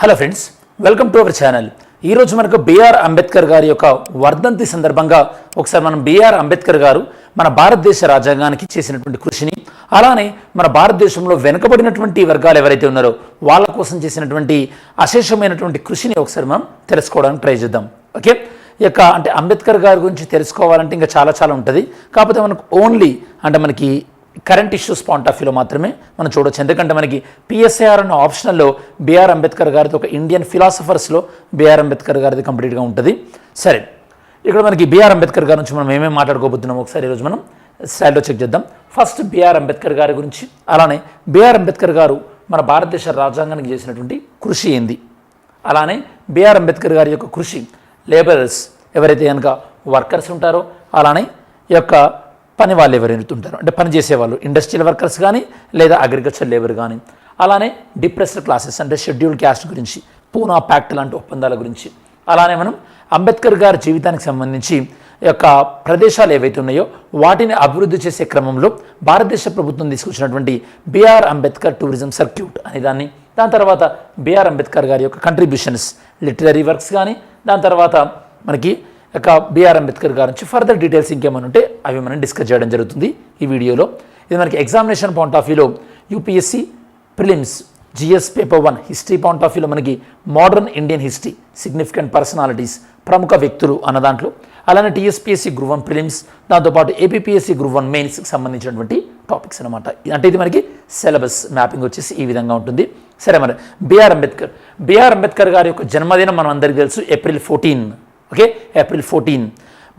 Hello friends, welcome to our channel. ఈరోజు మనకు BR Ambedkar గారి యొక్క వర్ధంతి సందర్భంగా ఒకసారి మనం బిఆర్ అంబేద్కర్ గారు మన భారతదేశ రాజ్యాంగానికి చేసినటువంటి కృషిని, అలానే మన భారతదేశంలో వెనుకబడినటువంటి వర్గాలు ఎవరైతే ఉన్నారో వాళ్ళ కోసం చేసినటువంటి అశేషమైనటువంటి కృషిని ఒకసారి మనం తెలుసుకోవడానికి ట్రై చేద్దాం. ఓకే, అంటే అంబేద్కర్ గారి గురించి తెలుసుకోవాలంటే ఇంకా చాలా ఉంటుంది. కాకపోతే మనకు ఓన్లీ మనకి కరెంట్ ఇష్యూస్ పాయింట్ ఆఫ్ వ్యూలో మాత్రమే మనం చూడవచ్చు. ఎందుకంటే మనకి పిఎస్ఐఆర్ అన్న ఆప్షనల్లో బిఆర్ అంబేద్కర్ గారిది ఒక ఇండియన్ ఫిలాసఫర్స్లో బిఆర్ అంబేద్కర్ గారిది కంప్లీట్గా ఉంటుంది. సరే, ఇక్కడ మనకి బిఆర్ అంబేద్కర్ గారి నుంచి మనం ఏమేమి మాట్లాడుకోబోతున్నాం ఒకసారి ఈరోజు మనం స్లైడ్లో చెక్ చేద్దాం. ఫస్ట్ బిఆర్ అంబేద్కర్ గారి గురించి, అలానే బిఆర్ అంబేద్కర్ గారు మన భారతదేశ రాజ్యాంగానికి చేసినటువంటి కృషి ఏంది, అలానే బిఆర్ అంబేద్కర్ గారి యొక్క కృషి లేబరర్స్ ఎవరైతే కనుక వర్కర్స్ ఉంటారో, అలానే ఈ యొక్క పని వాళ్ళు ఎవరైతే ఉంటారో అంటే పని చేసేవాళ్ళు, ఇండస్ట్రియల్ వర్కర్స్ కానీ లేదా అగ్రికల్చర్ లేబర్ కానీ, అలానే డిప్రెస్డ్ క్లాసెస్ అంటే షెడ్యూల్డ్ క్యాస్ట్ గురించి, పూనా ప్యాక్ట్ లాంటి ఒప్పందాల గురించి, అలానే మనం అంబేద్కర్ గారి జీవితానికి సంబంధించి యొక్క ప్రదేశాలు ఏవైతే ఉన్నాయో వాటిని అభివృద్ధి చేసే క్రమంలో భారతదేశ ప్రభుత్వం తీసుకొచ్చినటువంటి బిఆర్ అంబేద్కర్ టూరిజం సర్క్యూట్ అనే దాన్ని, దాని తర్వాత బిఆర్ అంబేద్కర్ గారి యొక్క కంట్రిబ్యూషన్స్ లిటరరీ వర్క్స్ కానీ, దాని తర్వాత మనకి యొక్క బిఆర్ అంబేద్కర్ గారి నుంచి ఫర్దర్ డీటెయిల్స్ ఇంకేమైనా ఉంటే అవి మనం డిస్కస్ చేయడం జరుగుతుంది ఈ వీడియోలో. ఇది మనకి ఎగ్జామినేషన్ పాయింట్ ఆఫ్ వ్యూలో UPSC prelims GS paper 1 history point of వ్యూలో మనకి modern Indian history, significant personalities, ప్రముఖ వ్యక్తులు అన్న దాంట్లో, అలానే టీఎస్పీఎస్సీ గ్రూప్ 1 ప్రిలిమ్స్, దాంతోపాటు ఏపీపీఎస్సీ గ్రూప్ 1 మెయిన్స్కి సంబంధించినటువంటి టాపిక్స్ అనమాట. అంటే ఇది మనకి సిలబస్ మ్యాపింగ్ వచ్చేసి ఈ విధంగా ఉంటుంది. సరే, మరి బిఆర్ అంబేద్కర్ గారి యొక్క జన్మదినం మనం అందరికీ తెలుసు, April 14. Okay, April 14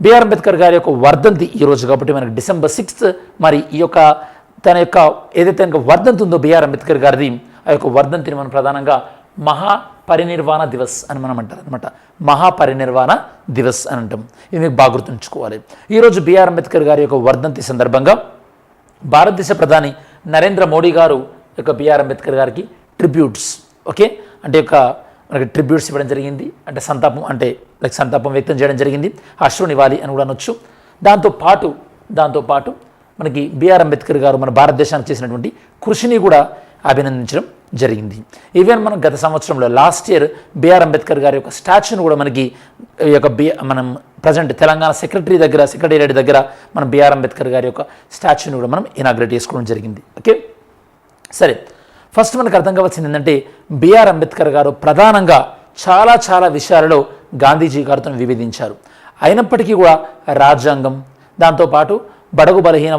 BR Ambedkar గారి యొక్క వర్ధంతి ఈరోజు కాబట్టి మనకి డిసెంబర్ 6. మరి ఈ యొక్క తన యొక్క ఏదైతే కనుక వర్ధంతి ఉందో బిఆర్ అంబేద్కర్ గారిది, ఆ యొక్క వర్ధంతిని మనం ప్రధానంగా మహాపరినిర్వాణ దివస్ అని మనం అంటారు అనమాట. మహాపరినిర్వాణ దివస్ అని అంటాం. ఇది మీకు బాగా గుర్తుంచుకోవాలి. ఈరోజు బిఆర్ అంబేద్కర్ గారి యొక్క వర్ధంతి సందర్భంగా భారతదేశ ప్రధాని నరేంద్ర మోడీ గారు యొక్క బిఆర్ అంబేద్కర్ గారికి ట్రిబ్యూట్స్, ఓకే అంటే యొక్క మనకి ట్రిబ్యూట్స్ ఇవ్వడం జరిగింది. అంటే సంతాపం వ్యక్తం చేయడం జరిగింది, అశ్రునివ్వాలి అని కూడా అనొచ్చు. దాంతోపాటు మనకి బిఆర్ అంబేద్కర్ గారు మన భారతదేశానికి చేసినటువంటి కృషిని కూడా అభినందించడం జరిగింది. ఈవెన్ మనం గత సంవత్సరంలో లాస్ట్ ఇయర్ బిఆర్ అంబేద్కర్ గారి యొక్క స్టాచ్యూను కూడా మనకి ఈ యొక్క మనం ప్రజెంట్ తెలంగాణ సెక్రటేరియట్ దగ్గర మన బిఆర్ అంబేద్కర్ గారి యొక్క స్టాచ్యూను కూడా మనం ఇనాగ్రేట్ చేసుకోవడం జరిగింది. ఓకే, సరే, ఫస్ట్ మనకు అర్థం కావాల్సింది ఏంటంటే బిఆర్ అంబేద్కర్ గారు ప్రధానంగా చాలా విషయాలలో గాంధీజీ గారితో విభేదించారు. అయినప్పటికీ కూడా రాజ్యాంగం, దాంతోపాటు బడుగు బలహీన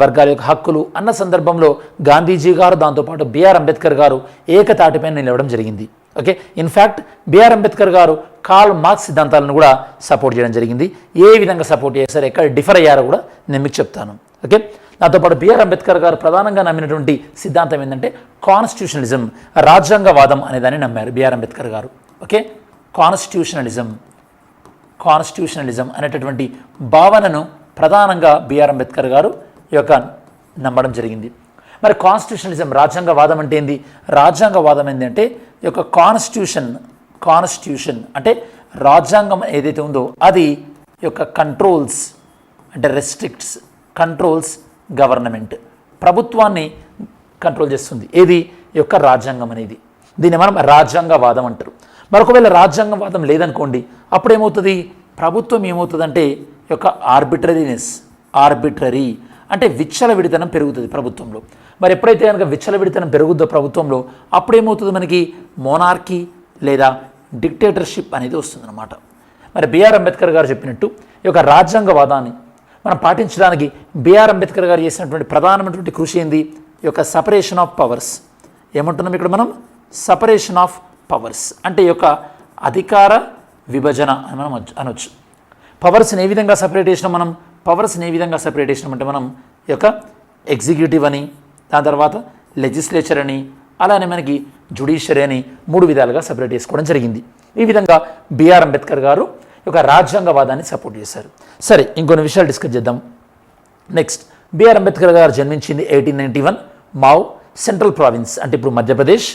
వర్గాల యొక్క హక్కులు అన్న సందర్భంలో గాంధీజీ గారు దాంతోపాటు బిఆర్ అంబేద్కర్ గారు ఏకతాటిపైన నిలవడం జరిగింది. ఓకే, ఇన్ఫ్యాక్ట్ బిఆర్ అంబేద్కర్ గారు కార్ల్ మార్క్స్ సిద్ధాంతాలను కూడా సపోర్ట్ చేయడం జరిగింది. ఏ విధంగా సపోర్ట్ చేశారు, ఎక్కడ డిఫర్ అయ్యారో కూడా నేను మీకు చెప్తాను. ఓకే, దాంతోపాటు బిఆర్ అంబేద్కర్ గారు ప్రధానంగా నమ్మినటువంటి సిద్ధాంతం ఏంటంటే కాన్స్టిట్యూషనలిజం, రాజ్యాంగవాదం అనే దాన్ని నమ్మారు బిఆర్ అంబేద్కర్ గారు. ఓకే, కాన్స్టిట్యూషనలిజం అనేటటువంటి భావనను ప్రధానంగా బిఆర్ అంబేద్కర్ గారు యొక్క నమ్మడం జరిగింది. మరి కాన్స్టిట్యూషనలిజం, రాజ్యాంగవాదం అంటే ఏంది? రాజ్యాంగవాదం ఏంటంటే ఈ యొక్క కాన్స్టిట్యూషన్ అంటే రాజ్యాంగం ఏదైతే ఉందో అది యొక్క కంట్రోల్స్ అంటే కంట్రోల్స్ గవర్నమెంట్, ప్రభుత్వాన్ని కంట్రోల్ చేస్తుంది. ఏది? ఈ యొక్క రాజ్యాంగం అనేది. దీన్ని మనం రాజ్యాంగవాదం అంటారు. మరొకవేళ రాజ్యాంగవాదం లేదనుకోండి, అప్పుడు ఏమవుతుంది? ప్రభుత్వం ఏమవుతుందంటే ఈ యొక్క ఆర్బిటరీ అంటే విచ్చలవిడితనం పెరుగుతుంది ప్రభుత్వంలో. మరి ఎప్పుడైతే కనుక విచ్చలవిడితనం పెరుగుద్దో ప్రభుత్వంలో, అప్పుడు ఏమవుతుంది? మనకి మోనార్కీ లేదా డిక్టేటర్షిప్ అనేది వస్తుందన్నమాట. మరి బిఆర్ అంబేద్కర్ గారు చెప్పినట్టు ఈ యొక్క రాజ్యాంగవాదాన్ని మనం పాటించడానికి బిఆర్ అంబేద్కర్ గారు చేసినటువంటి ప్రధానమైనటువంటి కృషి ఏంది? ఈ యొక్క సపరేషన్ ఆఫ్ పవర్స్. ఏమంటున్నాం ఇక్కడ మనం? సపరేషన్ ఆఫ్ పవర్స్ అంటే ఈ యొక్క అధికార విభజన అని మనం అనొచ్చు. పవర్స్ని ఏ విధంగా సపరేట్ చేసినాం మనం? అంటే మనం ఈ యొక్క ఎగ్జిక్యూటివ్ అని, దాని తర్వాత లెజిస్లేచర్ అని, అలానే మనకి జ్యుడిషియరీ అని 3 విధాలుగా సపరేట్ చేసుకోవడం జరిగింది. ఈ విధంగా బిఆర్ అంబేద్కర్ గారు ఒక రాజ్యాంగవాదాన్ని సపోర్ట్ చేశారు. సరే, ఇంకొన్ని విషయాలు డిస్కస్ చేద్దాం. నెక్స్ట్, బిఆర్ అంబేద్కర్ గారు జన్మించింది 1891 మావ్ సెంట్రల్ ప్రావిన్స్ అంటే ఇప్పుడు మధ్యప్రదేశ్,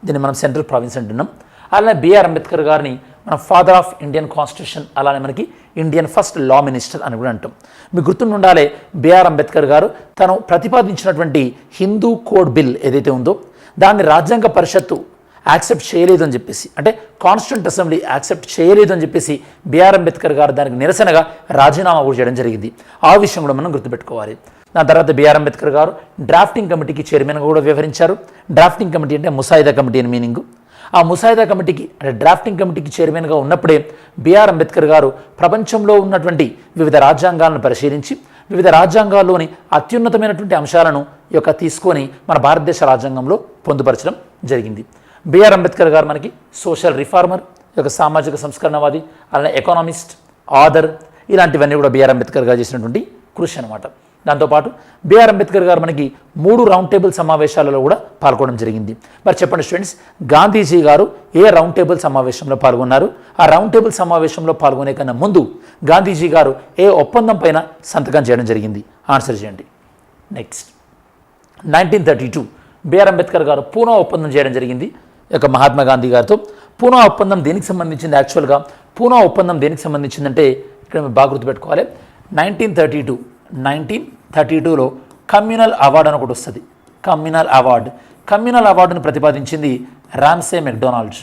దీన్ని మనం సెంట్రల్ ప్రావిన్స్ అంటున్నాం. అలానే బిఆర్ అంబేద్కర్ గారిని మనం ఫాదర్ ఆఫ్ ఇండియన్ కాన్స్టిట్యూషన్, అలానే మనకి ఇండియన్ ఫస్ట్ లా మినిస్టర్ అని కూడా అంటాం. మీకు గుర్తుండాలి, బిఆర్ అంబేద్కర్ గారు తను ప్రతిపాదించినటువంటి హిందూ కోడ్ బిల్ ఏదైతే ఉందో దాన్ని రాజ్యాంగ పరిషత్తు యాక్సెప్ట్ చేయలేదు అని చెప్పేసి, అంటే కాన్స్టిట్యూంట్ అసెంబ్లీ యాక్సెప్ట్ చేయలేదు అని చెప్పేసి బిఆర్ అంబేద్కర్ గారు దానికి నిరసనగా రాజీనామా కూడా చేయడం జరిగింది. ఆ విషయం కూడా మనం గుర్తుపెట్టుకోవాలి. దాని తర్వాత బిఆర్ అంబేద్కర్ గారు డ్రాఫ్టింగ్ కమిటీకి చైర్మన్గా కూడా వ్యవహరించారు. డ్రాఫ్టింగ్ కమిటీ అంటే ముసాయిదా కమిటీ అని మీనింగ్. ఆ ముసాయిదా కమిటీకి అంటే డ్రాఫ్టింగ్ కమిటీకి చైర్మన్గా ఉన్నప్పుడే బిఆర్ అంబేద్కర్ గారు ప్రపంచంలో ఉన్నటువంటి వివిధ రాజ్యాంగాలను పరిశీలించి వివిధ రాజ్యాంగాల్లోని అత్యున్నతమైనటువంటి అంశాలను తీసుకొని మన భారతదేశ రాజ్యాంగంలో పొందుపరచడం జరిగింది. బిఆర్ అంబేద్కర్ గారు మనకి సోషల్ రిఫార్మర్, సామాజిక సంస్కరణవాది, అలానే ఎకానమిస్ట్, ఆథర్, ఇలాంటివన్నీ కూడా బిఆర్ అంబేద్కర్ గారు చేసినటువంటి కృషి అనమాట. దాంతోపాటు బిఆర్ అంబేద్కర్ గారు మనకి 3 రౌండ్ టేబుల్ సమావేశాలలో కూడా పాల్గొనడం జరిగింది. మరి చెప్పండి స్టూడెంట్స్, గాంధీజీ గారు ఏ రౌండ్ టేబుల్ సమావేశంలో పాల్గొన్నారు? ఆ రౌండ్ టేబుల్ సమావేశంలో పాల్గొనే కన్నా ముందు గాంధీజీ గారు ఏ ఒప్పందం పైన సంతకం చేయడం జరిగింది? ఆన్సర్ చేయండి. నెక్స్ట్ 1932 బిఆర్ అంబేద్కర్ గారు పూనా ఒప్పందం చేయడం జరిగింది మహాత్మా గాంధీ గారితో. పూనా ఒప్పందం దేనికి సంబంధించింది? యాక్చువల్గా పూనా ఒప్పందం దేనికి సంబంధించిందంటే ఇక్కడ బాగా గుర్తుపెట్టుకోవాలి. 1932లో కమ్యూనల్ అవార్డు అని ఒకటి వస్తుంది. కమ్యూనల్ అవార్డును ప్రతిపాదించింది రామ్సే మెక్డొనాల్డ్స్.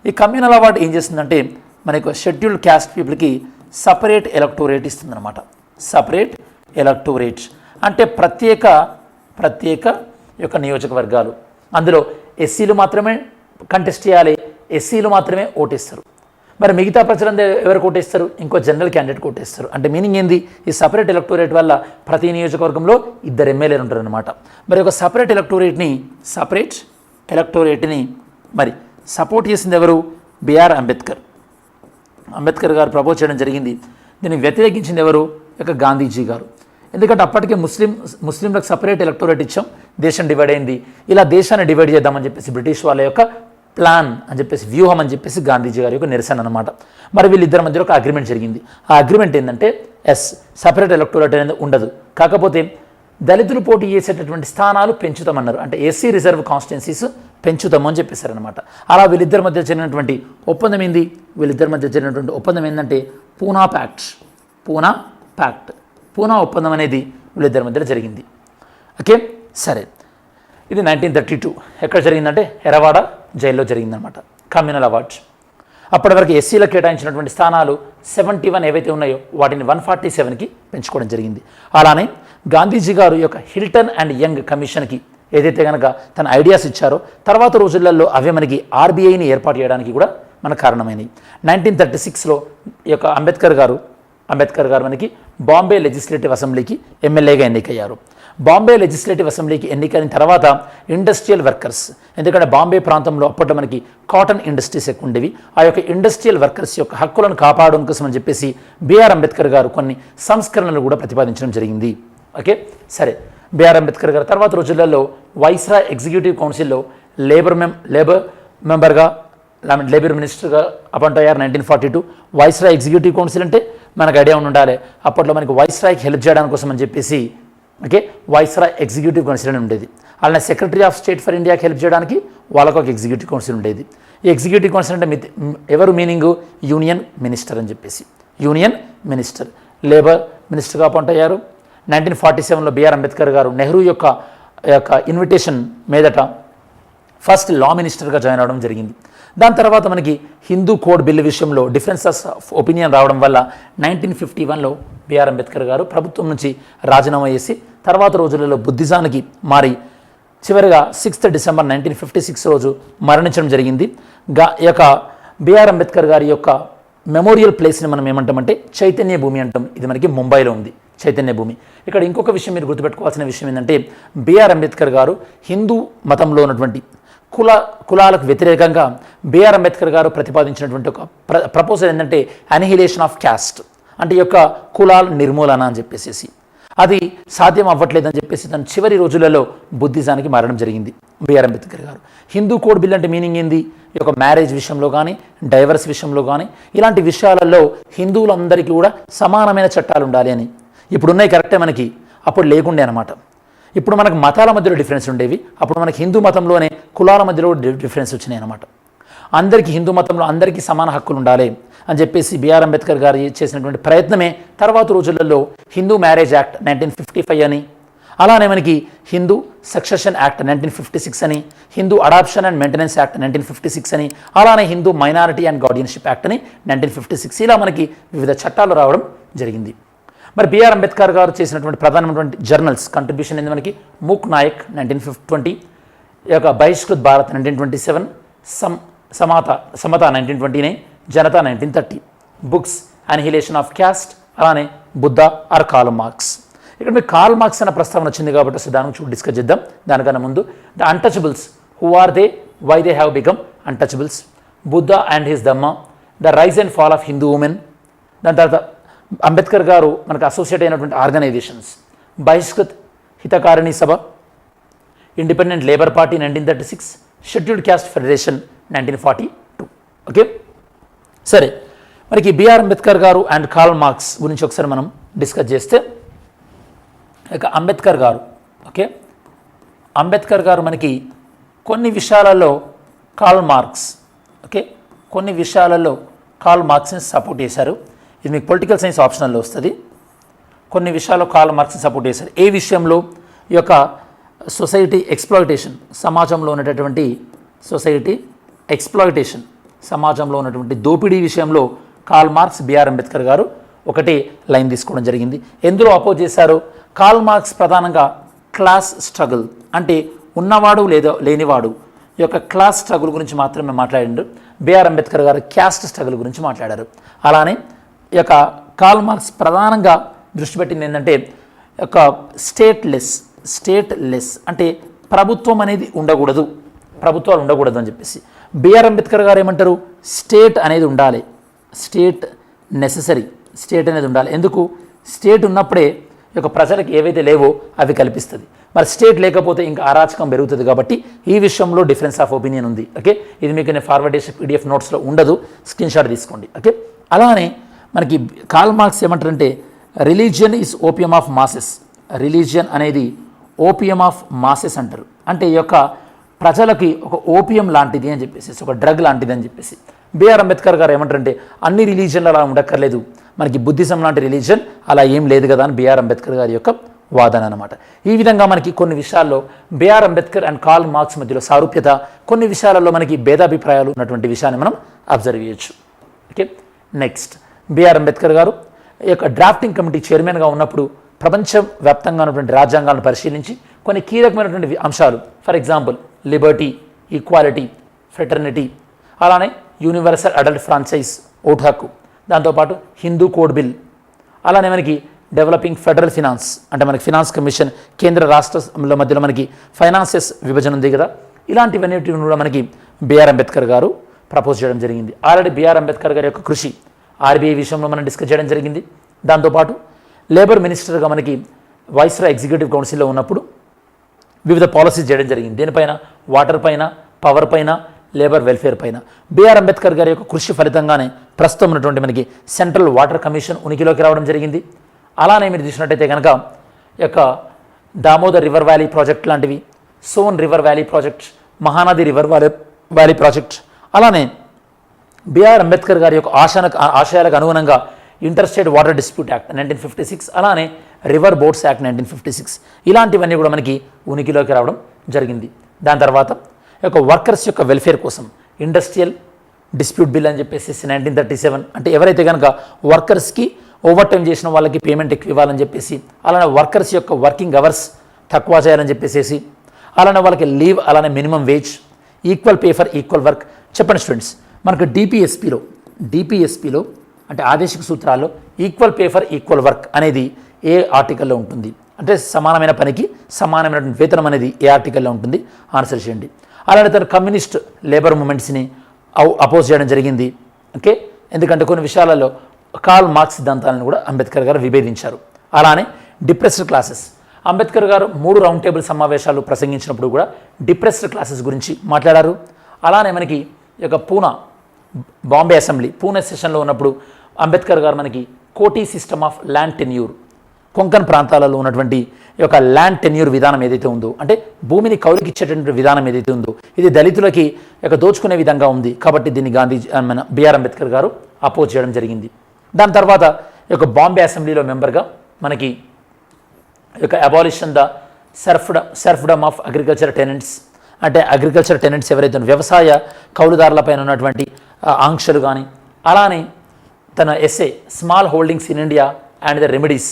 ఈ కమ్యూనల్ అవార్డు ఏం చేస్తుందంటే మనకు షెడ్యూల్డ్ క్యాస్ట్ పీపుల్కి సపరేట్ ఎలక్టోరేట్ ఇస్తుందన్నమాట. సపరేట్ ఎలక్టోరేట్ అంటే ప్రత్యేక నియోజకవర్గాలు. అందులో ఎస్సీలు మాత్రమే కంటెస్ట్ చేయాలి, ఎస్సీలు మాత్రమే ఓటేస్తారు. మరి మిగతా ప్రజలందరూ ఎవరు కోటేస్తారు? ఇంకో జనరల్ క్యాండిడేట్ కోటేస్తారు. అంటే మీనింగ్ ఏంది? ఈ సపరేట్ ఎలక్టోరేట్ వల్ల ప్రతి నియోజకవర్గంలో 2 ఎమ్మెల్యేలు ఉంటారనమాట. మరి ఒక సపరేట్ ఎలక్టోరేట్ని మరి సపోర్ట్ చేసింది ఎవరు? బిఆర్ అంబేద్కర్ గారు ప్రపోజ్ చేయడం జరిగింది. దీన్ని వ్యతిరేకించింది ఎవరు? గాంధీజీ గారు. ఎందుకంటే అప్పటికే ముస్లింలకు సపరేట్ ఎలక్టోరేట్ ఇచ్చాం, దేశం డివైడ్ అయింది, ఇలా దేశాన్ని డివైడ్ చేద్దామని చెప్పేసి బ్రిటిష్ వాళ్ళ ప్లాన్ అని చెప్పేసి, వ్యూహం అని చెప్పేసి గాంధీజీ గారి నిరసన అనమాట. మరి వీళ్ళిద్దరి మధ్యలో ఒక అగ్రిమెంట్ జరిగింది. ఆ అగ్రిమెంట్ ఏంటంటే సపరేట్ ఎలక్టోరేట్ అనేది ఉండదు, కాకపోతే దళితులు పోటీ చేసేటటువంటి స్థానాలు పెంచుతామన్నారు. అంటే ఎస్సీ రిజర్వ్ కాన్స్టిట్యున్సీస్ పెంచుతాము అని చెప్పేశారనమాట. అలా వీళ్ళిద్దరి మధ్య జరిగినటువంటి ఒప్పందం ఏంటంటే పూనా ప్యాక్ట్. పూనా ఒప్పందం అనేది వీళ్ళిద్దరి మధ్యలో జరిగింది. ఓకే, సరే. ఇది 1932 ఎక్కడ జరిగిందంటే ఎరవాడ జైల్లో జరిగిందనమాట. Communal awards. అప్పటి వరకు ఎస్సీలకు కేటాయించినటువంటి స్థానాలు 71 ఏవైతే ఉన్నాయో వాటిని 147కి పెంచుకోవడం జరిగింది. అలానే గాంధీజీ గారు హిల్టన్ అండ్ యంగ్ కమిషన్కి ఏదైతే కనుక తన ఐడియాస్ ఇచ్చారో తర్వాత రోజులలో అవే మనకి ఆర్బీఐని ఏర్పాటు చేయడానికి కూడా మనకు కారణమైనవి. 1936లో అంబేద్కర్ గారు మనకి బాంబే లెజిస్లేటివ్ అసెంబ్లీకి ఎమ్మెల్యేగా ఎన్నికయ్యారు. బాంబే లెజిస్లేటివ్ అసెంబ్లీకి ఎన్నికైన తర్వాత ఇండస్ట్రియల్ వర్కర్స్, ఎందుకంటే బాంబే ప్రాంతంలో అప్పట్లో మనకి కాటన్ ఇండస్ట్రీస్ ఎక్కువ ఉండేవి, ఆ ఇండస్ట్రియల్ వర్కర్స్ హక్కులను కాపాడడం కోసం అని చెప్పేసి బిఆర్ అంబేద్కర్ గారు కొన్ని సంస్కరణలు కూడా ప్రతిపాదించడం జరిగింది. ఓకే, సరే. బిఆర్ అంబేద్కర్ గారు తర్వాత రోజులలో వైస్రాయ్ ఎగ్జిక్యూటివ్ కౌన్సిల్లో లేబర్ మినిస్టర్గా అపాయింట్ అయ్యారు. 1942 వైస్రాయ్ ఎగ్జిక్యూటివ్ కౌన్సిల్ అంటే మనకు ఐడియా ఉండాలి. అప్పట్లో మనకి వైస్రాయ్కి హెల్ప్ చేయడానికి కోసం అని చెప్పేసి వైస్రాయ్ ఎగ్జిక్యూటివ్ కౌన్సిల్ అని ఉండేది. అలానే సెక్రటరీ ఆఫ్ స్టేట్ ఫర్ ఇండియాకి హెల్ప్ చేయడానికి వాళ్ళకు ఒక ఎగ్జిక్యూటివ్ కౌన్సిల్ ఉండేది. ఈ ఎగ్జిక్యూటివ్ కౌన్సిల్ అంటే ఎవరు మీనింగు? యూనియన్ మినిస్టర్ అని చెప్పేసి. యూనియన్ మినిస్టర్, లేబర్ మినిస్టర్గా అపాయింట్ అయ్యారు. 1947లో బిఆర్ అంబేద్కర్ గారు నెహ్రూ యొక్క ఇన్విటేషన్ మీదట ఫస్ట్ లా మినిస్టర్గా జాయిన్ అవడం జరిగింది. దాని తర్వాత మనకి హిందూ కోడ్ బిల్లు విషయంలో డిఫరెన్సెస్ ఆఫ్ ఒపీనియన్ రావడం వల్ల 1951లో బిఆర్ అంబేద్కర్ గారు ప్రభుత్వం నుంచి రాజీనామా చేసి తర్వాత రోజులలో బుద్ధిజానికి మారి చివరిగా 6 డిసెంబర్ 1956 రోజు మరణించడం జరిగింది. బిఆర్ అంబేద్కర్ గారి మెమోరియల్ ప్లేస్ని మనం ఏమంటామంటే చైతన్య భూమి అంటాం. ఇది మనకి ముంబైలో ఉంది, చైతన్య భూమి. ఇక్కడ ఇంకొక విషయం మీరు గుర్తుపెట్టుకోవాల్సిన విషయం ఏంటంటే బిఆర్ అంబేద్కర్ గారు హిందూ మతంలో ఉన్నటువంటి కులాలకు వ్యతిరేకంగా బిఆర్ అంబేద్కర్ గారు ప్రతిపాదించినటువంటి ఒక ప్రపోజల్ ఏంటంటే అనిహిలేషన్ ఆఫ్ క్యాస్ట్, అంటే కులాల నిర్మూలన అని చెప్పేసి అది సాధ్యం అవ్వట్లేదని చెప్పేసి తన చివరి రోజులలో బుద్ధిజానికి మారడం జరిగింది బిఆర్ అంబేద్కర్ గారు. హిందూ కోడ్ బిల్ అంటే మీనింగ్ ఏంది? మ్యారేజ్ విషయంలో కానీ డైవర్స్ విషయంలో కానీ ఇలాంటి విషయాలలో హిందువులందరికీ కూడా సమానమైన చట్టాలు ఉండాలి అని. ఇప్పుడున్నాయి కరెక్టే, మనకి అప్పుడు లేకుండే అనమాట. ఇప్పుడు మనకు మతాల మధ్యలో డిఫరెన్స్ ఉండేవి, అప్పుడు మనకి హిందూ మతంలోనే కులాల మధ్యలో డిఫరెన్స్ వచ్చినాయి అనమాట. అందరికీ హిందూ మతంలో అందరికీ సమాన హక్కులు ఉండాలి అని చెప్పేసి బిఆర్ అంబేద్కర్ గారు చేసినటువంటి ప్రయత్నమే తర్వాత రోజులలో హిందూ మ్యారేజ్ యాక్ట్ 1955 అని, అలానే మనకి హిందూ సక్సెషన్ యాక్ట్ 1956 అని, Hindu adoption and maintenance act 1956 అని, అలానే Hindu minority and guardianship act అని 1956. ఇలా మనకి వివిధ చట్టాలు రావడం జరిగింది. మరి బిఆర్ అంబేద్కర్ గారు చేసినటువంటి ప్రధానమైనటువంటి జర్నల్స్ కంట్రిబ్యూషన్ ఏంది మనకి? మూక్ నాయక్ 1920, ఈ యొక్క Bahishkrit Bharat 1927, Samata 1929, Janata 1930, books annihilation of caste, అలానే బుద్ధ ఆర్ కార్ల్ మార్క్స్. ఇక్కడ మీకు కార్ల్ మార్క్స్ అన్న ప్రస్తావన వచ్చింది కాబట్టి దాని గురించి డిస్కస్ చేద్దాం. దానికన్నా ముందు the untouchables, who are they, why they have become untouchables, Buddha and his Dhamma, the rise and fall of Hindu women. దాని తర్వాత అంబేద్కర్ గారు మనకు అసోసియేట్ అయినటువంటి ఆర్గనైజేషన్స్, బహిష్కృత్ హితకారిణి సభ, independent labour party 1936, scheduled caste federation 1942. Okay, సరే. మనకి బిఆర్ అంబేద్కర్ గారు అండ్ కార్ల్ మార్క్స్ గురించి ఒకసారి మనం డిస్కస్ చేస్తే, ఇక అంబేద్కర్ గారు, ఓకే, అంబేద్కర్ గారు మనకి కొన్ని విషయాలలో కార్ల్ మార్క్స్, ఓకే, కొన్ని విషయాలలో కార్ల్ మార్క్స్ని సపోర్ట్ చేశారు. ఇది మీకు పొలిటికల్ సైన్స్ ఆప్షనల్లో వస్తుంది. కొన్ని విషయాల్లో కార్ల్ మార్క్స్ని సపోర్ట్ చేశారు. ఏ విషయంలో? ఈ యొక్క సొసైటీ ఎక్స్ప్లాయిటేషన్, సమాజంలో ఉన్నటువంటి సొసైటీ ఎక్స్ప్లాయిటేషన్, సమాజంలో ఉన్నటువంటి దోపిడీ విషయంలో కార్ల్ మార్క్స్, బిఆర్ అంబేద్కర్ గారు ఒకటే లైన్ తీసుకోవడం జరిగింది. ఎందులో అపోజ్ చేశారు? కార్ల్ మార్క్స్ ప్రధానంగా క్లాస్ స్ట్రగుల్, అంటే ఉన్నవాడు లేదా లేనివాడు, ఈ యొక్క క్లాస్ స్ట్రగుల్ గురించి మాత్రమే మాట్లాడారు. బిఆర్ అంబేద్కర్ గారు క్యాస్ట్ స్ట్రగుల్ గురించి మాట్లాడారు. అలానే ఈ యొక్క కార్ల్ మార్క్స్ ప్రధానంగా దృష్టి పెట్టింది ఏంటంటే, యొక్క స్టేట్లెస్ అంటే ప్రభుత్వం అనేది ఉండకూడదు, ప్రభుత్వాలు ఉండకూడదు అని చెప్పేసి. బిఆర్ అంబేద్కర్ గారు ఏమంటారు? స్టేట్ అనేది ఉండాలి, స్టేట్ నెససరీ, స్టేట్ అనేది ఉండాలి. ఎందుకు? స్టేట్ ఉన్నప్పుడే ఈ యొక్క ప్రజలకు ఏవైతే లేవో అవి కల్పిస్తుంది. మరి స్టేట్ లేకపోతే ఇంకా అరాచకం పెరుగుతుంది. కాబట్టి ఈ విషయంలో డిఫరెన్స్ ఆఫ్ ఒపీనియన్ ఉంది. ఓకే, ఇది మీకు నేను ఫార్వర్డ్ చేసే PDF నోట్స్లో ఉండదు, స్క్రీన్ షాట్ తీసుకోండి. ఓకే, అలానే మనకి కార్ల్ మార్క్స్ ఏమంటారంటే, religion is opium of masses, religion అనేది ఓపియం ఆఫ్ మాసెస్ అంటారు. అంటే ఈ యొక్క ప్రజలకి ఒక ఓపియం లాంటిది అని చెప్పేసి, ఒక డ్రగ్ లాంటిది అని చెప్పేసి. బిఆర్ అంబేద్కర్ గారు ఏమంటారంటే, అన్ని రిలీజియన్లు అలా ఉండక్కర్లేదు, మనకి బుద్ధిజం లాంటి రిలీజియన్ అలా ఏం లేదు కదా అని బిఆర్ అంబేద్కర్ గారి యొక్క వాదన అనమాట. ఈ విధంగా మనకి కొన్ని విషయాల్లో BR Ambedkar and Karl Marx మధ్యలో సారూప్యత, కొన్ని విషయాలలో మనకి భేదాభిప్రాయాలు ఉన్నటువంటి విషయాన్ని మనం అబ్జర్వ్ చేయొచ్చు. ఓకే, నెక్స్ట్ బిఆర్ అంబేద్కర్ గారు ఈ యొక్క డ్రాఫ్టింగ్ కమిటీ చైర్మన్గా ఉన్నప్పుడు ప్రపంచవ్యాప్తంగా ఉన్నటువంటి రాజ్యాంగాలను పరిశీలించి కొన్ని కీలకమైనటువంటి అంశాలు, for example Liberty, equality, fraternity, అలానే యూనివర్సల్ అడల్ట్ ఫ్రాంచైజ్ ఓటు హక్కు, దాంతోపాటు హిందూ కోడ్ బిల్, అలానే మనకి డెవలపింగ్ ఫెడరల్ ఫినాన్స్, అంటే మనకి ఫినాన్స్ కమిషన్, కేంద్ర రాష్ట్రాల మధ్యలో మనకి ఫైనాన్సెస్ విభజన ఉంది కదా, ఇలాంటివన్నిటిని కూడా మనకి బిఆర్ అంబేద్కర్ గారు ప్రపోజ్ చేయడం జరిగింది. ఆల్రెడీ బిఆర్ అంబేద్కర్ గారి యొక్క కృషి ఆర్బీఐ విషయంలో మనం డిస్కస్ చేయడం జరిగింది. దాంతోపాటు లేబర్ మినిస్టర్గా మనకి వైస్రాయ్ ఎగ్జిక్యూటివ్ కౌన్సిల్లో ఉన్నప్పుడు వివిధ పాలసీస్ చేయడం జరిగింది. దేనిపైన? వాటర్ పైన, పవర్ పైన, లేబర్ వెల్ఫేర్ పైన. బిఆర్ అంబేద్కర్ గారి యొక్క కృషి ఫలితంగానే ప్రస్తుతం ఉన్నటువంటి మనకి సెంట్రల్ వాటర్ కమిషన్ ఉనికిలోకి రావడం జరిగింది. అలానే మీరు చూసినట్టయితే కనుక ఈ యొక్క దామోదర్ రివర్ వ్యాలీ ప్రాజెక్ట్ లాంటివి, Son river valley project, Mahanadi river valley project, అలానే బిఆర్ అంబేద్కర్ గారి యొక్క ఆశయాలకు అనుగుణంగా inter state water dispute act 1956, అలానే రివర్ బోట్స్ యాక్ట్ 1956, ఇలాంటివన్నీ కూడా మనకి ఉనికిలోకి రావడం జరిగింది. దాని తర్వాత యొక్క వర్కర్స్ యొక్క వెల్ఫేర్ కోసం ఇండస్ట్రియల్ డిస్ప్యూట్ బిల్ అని చెప్పేసి 1937, అంటే ఎవరైతే కనుక వర్కర్స్కి ఓవర్ టైం చేసిన వాళ్ళకి పేమెంట్ ఎక్కువ ఇవ్వాలని చెప్పేసి, అలానే వర్కర్స్ యొక్క వర్కింగ్ అవర్స్ తక్కువ చేయాలని చెప్పేసి, అలానే వాళ్ళకి లీవ్, అలానే minimum wage, equal pay for equal work. చెప్పండి స్టూడెంట్స్, మనకు డిపిఎస్పిలో అంటే ఆదేశిక సూత్రాల్లో equal pay for equal work అనేది ఏ ఆర్టికల్లో ఉంటుంది? అంటే సమానమైన పనికి సమానమైన వేతనం అనేది ఏ ఆర్టికల్లో ఉంటుంది? ఆన్సర్ చేయండి. అలానే తను కమ్యూనిస్ట్ లేబర్ మూమెంట్స్ని అపోజ్ చేయడం జరిగింది. ఓకే, ఎందుకంటే కొన్ని విషయాలలో కార్ల్ మార్క్స్ సిద్ధాంతాలను కూడా అంబేద్కర్ గారు విభేదించారు. అలానే డిప్రెస్డ్ క్లాసెస్, అంబేద్కర్ గారు 3 రౌండ్ టేబుల్ సమావేశాలు ప్రసంగించినప్పుడు కూడా డిప్రెస్డ్ క్లాసెస్ గురించి మాట్లాడారు. అలానే మనకి ఈ యొక్క బాంబే అసెంబ్లీ పూణే సెషన్లో ఉన్నప్పుడు అంబేద్కర్ గారు మనకి Khoti system of land tenure, Konkan ప్రాంతాలలో ఉన్నటువంటి ఈ యొక్క ల్యాండ్ టెన్యూర్ విధానం ఏదైతే ఉందో, అంటే భూమిని కౌలుకిచ్చేటువంటి విధానం ఏదైతే ఉందో, ఇది దళితులకి యొక్క దోచుకునే విధంగా ఉంది. కాబట్టి దీన్ని బిఆర్ అంబేద్కర్ గారు అపోజ్ చేయడం జరిగింది. దాని తర్వాత ఈ యొక్క బాంబే అసెంబ్లీలో మెంబర్గా మనకి ఈ యొక్క abolition the serfdom of agriculture tenants, అంటే అగ్రికల్చర్ టెనెంట్స్ ఎవరైతే వ్యవసాయ కౌలుదారులపైన ఉన్నటువంటి ఆంక్షలు కానీ, అలానే తన essay small holdings in India and the remedies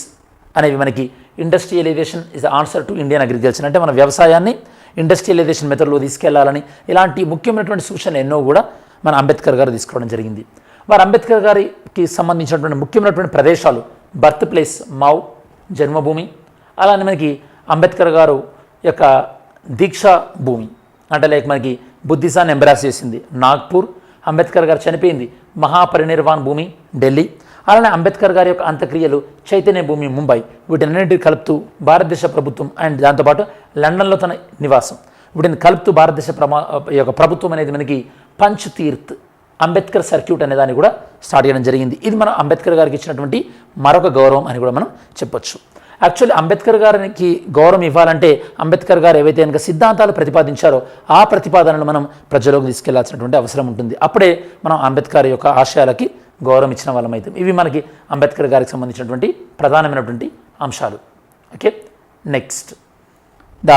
అనేవి మనకి industrialization is the answer to Indian agriculture, అంటే మన వ్యవసాయాన్ని ఇండస్ట్రియలైజేషన్ మెథడ్లో తీసుకెళ్లాలని ఇలాంటి ముఖ్యమైనటువంటి సూచనలు ఎన్నో కూడా మన అంబేద్కర్ గారు తీసుకోవడం జరిగింది. వారు అంబేద్కర్ గారికి సంబంధించినటువంటి ముఖ్యమైనటువంటి ప్రదేశాలు బర్త్ ప్లేస్ మావ్ జన్మభూమి, అలానే మనకి అంబేద్కర్ గారు యొక్క దీక్షా భూమి అంటే లైక్ మనకి బుద్ధిజాన్ని ఎంబ్రాస్ చేసింది నాగ్పూర్, అంబేద్కర్ గారు చనిపోయింది మహాపరినిర్వాణ్ భూమి ఢిల్లీ, అలానే అంబేద్కర్ గారి యొక్క అంత్యక్రియలు చైతన్య భూమి ముంబై, వీటినన్నింటినీ కలుపుతూ భారతదేశ ప్రభుత్వం అండ్ దాంతోపాటు లండన్లో తన నివాసం, వీటిని కలుపుతూ భారతదేశ యొక్క ప్రభుత్వం అనేది మనకి పంచ్ తీర్థ్ అంబేద్కర్ సర్క్యూట్ అనే దాన్ని కూడా స్టార్ట్ చేయడం జరిగింది. ఇది మనం అంబేద్కర్ గారికి ఇచ్చినటువంటి మరొక గౌరవం అని కూడా మనం చెప్పొచ్చు. యాక్చువల్లీ అంబేద్కర్ గారికి గౌరవం ఇవ్వాలంటే అంబేద్కర్ గారు ఏవైతే కనుక సిద్ధాంతాలు ప్రతిపాదించారో ఆ ప్రతిపాదనలు మనం ప్రజలోకి తీసుకెళ్లాల్సినటువంటి అవసరం ఉంటుంది. అప్పుడే మనం అంబేద్కర్ యొక్క ఆశయాలకి గౌరవం ఇచ్చిన వాళ్ళం అయితే. ఇవి మనకి అంబేద్కర్ గారికి సంబంధించినటువంటి ప్రధానమైనటువంటి అంశాలు. Okay, next the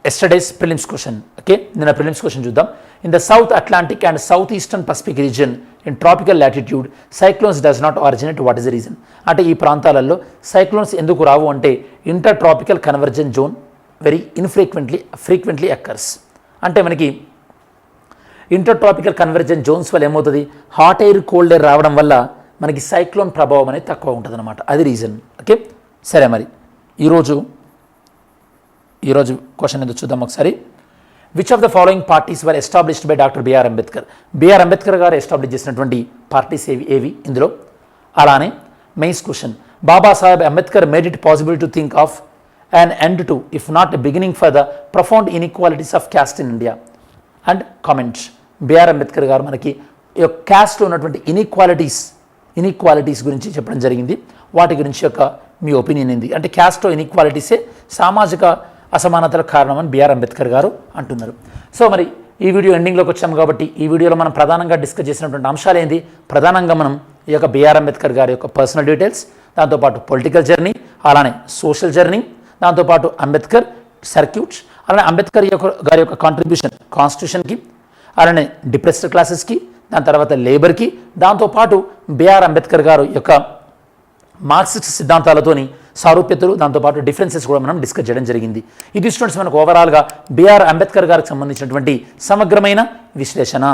yesterday's prelims question. Okay, నిన్న ప్రిలిమ్స్ క్వశ్చన్ చూద్దాం. In the south Atlantic and south eastern Pacific region in tropical latitude cyclones does not originate, what is the reason? అంటే ఈ ప్రాంతాలలో సైక్లోన్స్ ఎందుకు రావు అంటే inter tropical convergence zone very frequently occurs. అంటే మనకి ఇంటర్ ట్రాపికల్ కన్వర్జెన్స్ జోన్స్ వల్ల ఏమవుతుంది, హాట్ ఎయిర్ కోల్డ్ ఎయిర్ రావడం వల్ల మనకి సైక్లోన్ ప్రభావం అనేది తక్కువ ఉంటుంది అనమాట, అది రీజన్. ఓకే, సరే మరి ఈరోజు క్వశ్చన్ ఎందుకు చూద్దాం ఒకసారి. Which of the following parties were established by doctor BR Ambedkar? BR Ambedkar గారు ఎస్టాబ్లిష్ చేసినటువంటి పార్టీస్ ఏవి ఇందులో? అలానే mains question, Babasaheb Ambedkar made it possible to think of an end to, if not a beginning for the profound inequalities of caste in India. And comments, BR Ambedkar గారు మనకి క్యాస్ట్లో ఉన్నటువంటి inequalities గురించి చెప్పడం జరిగింది. వాటి గురించి యొక్క మీ ఒపీనియన్ ఏంది? అంటే క్యాస్ట్లో ఇనీక్వాలిటీసే సామాజిక అసమానతలకు కారణమని బిఆర్ అంబేద్కర్ గారు అంటున్నారు. సో మరి ఈ వీడియో ఎండింగ్లోకి వచ్చాము కాబట్టి ఈ వీడియోలో మనం ప్రధానంగా డిస్కస్ చేసినటువంటి అంశాలు ఏంది? ప్రధానంగా మనం ఈ యొక్క బిఆర్ అంబేద్కర్ గారి యొక్క పర్సనల్ డీటెయిల్స్, దాంతోపాటు పొలిటికల్ జర్నీ, అలానే సోషల్ జర్నీ, దాంతోపాటు అంబేద్కర్ సర్క్యూట్స్, అలానే అంబేద్కర్ గారి యొక్క కాంట్రిబ్యూషన్ కాన్స్టిట్యూషన్కి, అలానే డిప్రెస్డ్ క్లాసెస్కి, దాని తర్వాత లేబర్కి, దాంతోపాటు బిఆర్ అంబేద్కర్ గారు యొక్క మార్క్సిస్ట్ సిద్ధాంతాలతోని సారూప్యతలు, దాంతోపాటు డిఫరెన్సెస్ కూడా మనం డిస్కస్ చేయడం జరిగింది. ఇది స్టూడెంట్స్ మనకు ఓవరాల్గా బిఆర్ అంబేద్కర్ గారికి సంబంధించినటువంటి సమగ్రమైన విశ్లేషణ.